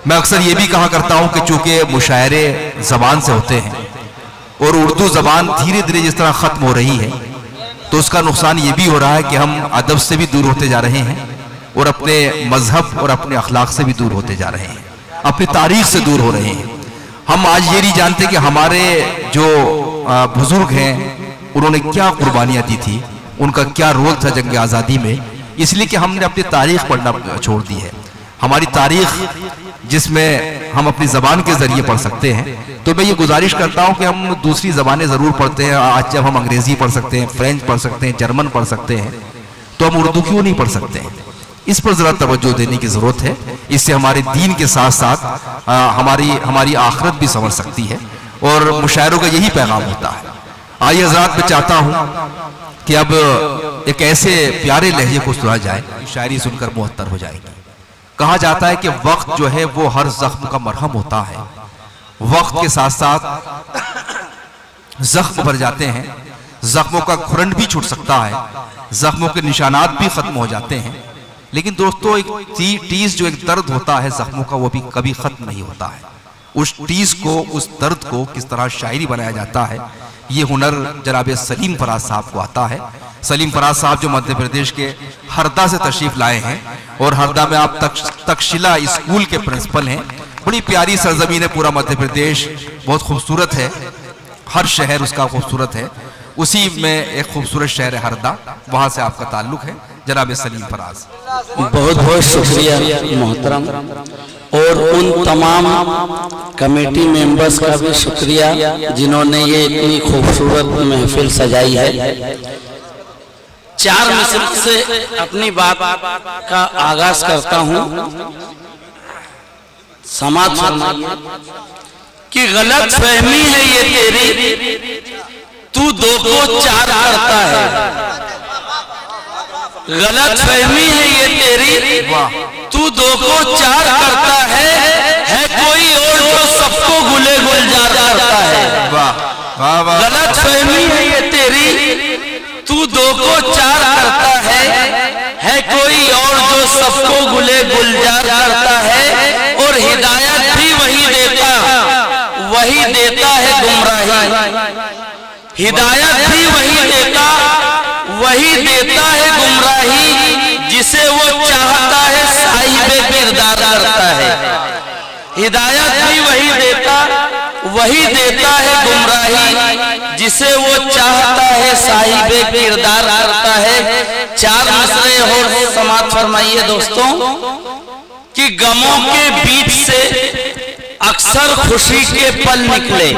मैं अक्सर ये भी कहा करता हूं कि चूंकि मुशायरे ज़बान से होते हैं और उर्दू ज़बान धीरे धीरे जिस तरह ख़त्म हो रही है, तो उसका नुकसान ये भी हो रहा है कि हम अदब से भी दूर होते जा रहे हैं और अपने मजहब और अपने अखलाक से भी दूर होते जा रहे हैं, अपनी तारीख से दूर हो रहे हैं। हम आज ये नहीं जानते कि हमारे जो बुजुर्ग हैं उन्होंने क्या कुर्बानियाँ दी थी, उनका क्या रोल था जंग आज़ादी में, इसलिए कि हमने अपनी तारीख पढ़ना छोड़ दी है। हमारी तारीख जिसमें हम अपनी ज़बान के ज़रिए पढ़ सकते हैं, तो मैं ये गुजारिश करता हूँ कि हम दूसरी ज़बानें ज़रूर पढ़ते हैं। आज जब हम अंग्रेज़ी पढ़ सकते हैं, फ्रेंच पढ़ सकते हैं, जर्मन पढ़ सकते हैं, तो हम उर्दू क्यों नहीं पढ़ सकते हैं? इस पर ज़रा तवज्जो देने की ज़रूरत है। इससे हमारे दीन के साथ साथ हमारी आखिरत भी संवर सकती है और मुशायरों का यही पैगाम होता है। आइए हज़रात, मैं चाहता हूँ कि अब एक ऐसे प्यारे लहजे को सुना जाए, शायरी सुनकर मुअत्तर हो जाएगी। कहा जाता है कि वक्त जो है वो हर जख्म का मरहम होता है। वक्त के साथ साथ जख्म भर जाते हैं, जख्मों का खुरंड भी छूट सकता है, जख्मों के निशानात भी खत्म हो जाते हैं। लेकिन दोस्तों, एक टीस जो एक दर्द होता है जख्मों का, वो भी कभी खत्म नहीं होता है। उस टीस को, उस दर्द को किस तरह शायरी बनाया जाता है, ये हुनर जनाब सलीम फराज साहब को आता है। सलीम फराज साहब जो मध्य प्रदेश के हरदा से तशरीफ लाए हैं और हरदा में आप तक्षशिला स्कूल के प्रिंसिपल हैं। बड़ी प्यारी सरजमीन है, पूरा मध्य प्रदेश बहुत खूबसूरत है, हर शहर उसका खूबसूरत है। उसी में एक खूबसूरत शहर है हरदा, वहाँ से आपका ताल्लुक है जनाब सलीम फराज। बहुत बहुत शुक्रिया मोहतरम, और उन तमाम कमेटी मेंबर्स का भी शुक्रिया जिन्होंने ये इतनी खूबसूरत महफिल सजाई है। 4 मिसर से अपनी बात का आगाज करता हूँ। समाज फरमाइए कि गलत फहमी है ये तेरी, तू 2 को 4 करता है। गलत फहमी है ये तेरी, तू 2 को 4 करता है कोई और जो सबको गुले गुलजार करता है। गलत फहमी है ये तेरी, तू 2 को 4 करता है कोई और जो सबको गुले गुलजार करता है। और हिदायत भी वही देता है गुमराही, हिदायत भी वही देता है गुमराही, जिसे वो चाहता है साहिबे किरदार करता है। हिदायत भी वही देता है गुमराही, जिसे वो चाहता है साहिबे किरदार करता है। 4 मसले और समाप्त फरमाइए दोस्तों कि गमों के बीच से अक्सर खुशी के पल निकले।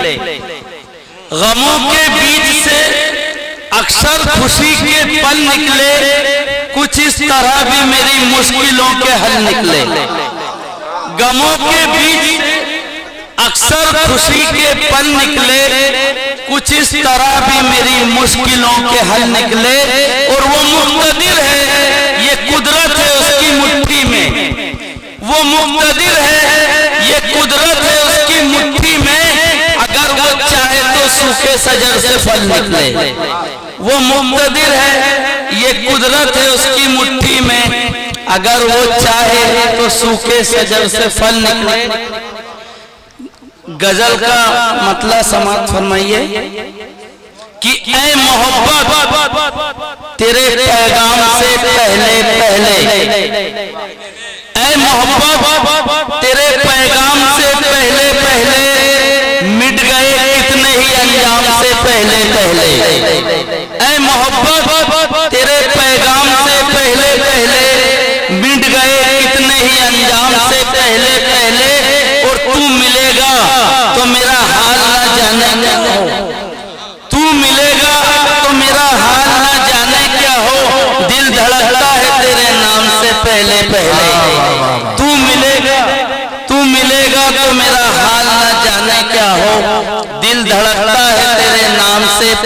गमों के बीच से अक्सर खुशी के पल निकले, कुछ इस तरह भी मेरी मुश्किलों के हल निकले। गमों के बीच अक्सर खुशी के पल निकले, कुछ इस तरह भी मेरी मुश्किलों के हल निकले। और वो मुक़्तदिर है, ये कुदरत है उसकी मुट्ठी में। वो मुक़्तदिर है, ये कुदरत है उसकी मुट्ठी में। अगर वो चाहे तो सूखे सजर से फल निकले। वो मुक़्तदिर है, ये कुदरत है उसकी मुट्ठी में। अगर वो चाहे तो सूखे सजर से फल निकले। गजल का मतलब समाप्त फरमाइए कि ऐ मोहब्बत तेरे पैगाम से पहले, ऐ मोहब्बत तेरे पैगाम से पहले मिट गए कितने ही अंजाम से पहले। ऐ मोहब्बत तेरे पैगाम से पहले मिट गए कितने ही अंजाम से पहले। और तू मिलेगा तो मेरा हाल ना जाने, तू मिलेगा तो मेरा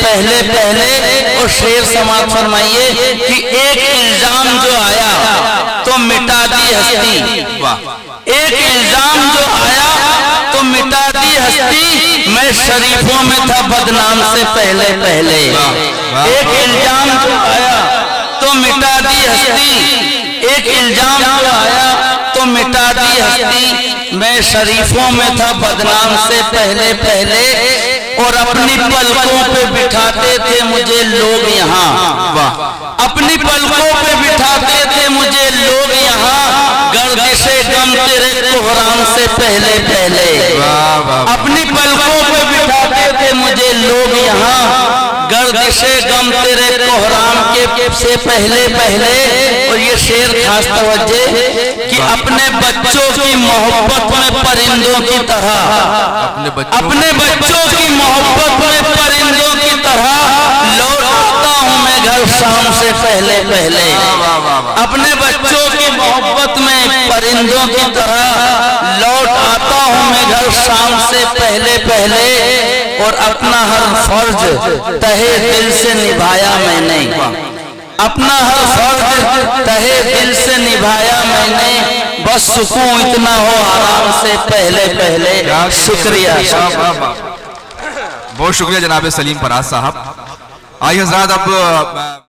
पहले पहले। और शेर समाप्त फरमाइए कि एक इल्जाम जो आया तो मिटा दी हस्ती, एक इल्जाम जो आया तो मिटा दी हस्ती, मैं शरीफों में था बदनाम से पहले पहले। एक इल्जाम जो आया तो मिटा दी हस्ती, एक इल्जाम जो आया तो मिटा दी हस्ती, मैं शरीफों में था बदनाम से पहले पहले। और अपनी पलकों पे बिठाते थे मुझे लोग यहाँ, अपनी पलकों पे बिठाते थे मुझे लोग यहाँ, गर्दिशे गम तेरे कोहराम से पहले पहले। अपनी पलकों पे बिठाते थे मुझे लोग यहाँ, गर्दिशे गम तेरे कोहराम के से पहले पहले। और ये शेर खास तवज्जो कि अपने बच्चों की मोहब्बत में परिंदों की तरह, अपने बच्चों की मोहब्बत में परिंदों की तरह लौट आता हूँ मैं घर शाम से पहले पहले। अपने बच्चों की मोहब्बत में परिंदों की तरह लौट आता हूँ मैं घर शाम से पहले पहले। और अपना हर फर्ज तहे दिल से निभाया मैंने, अपना हर फर्ज तहे दिल से निभाया मैंने, बस सुकून इतना हो आराम से पहले पहले। शुक्रिया। बहुत शुक्रिया जनाब सलीम फराज साहब। आइए हजरात अब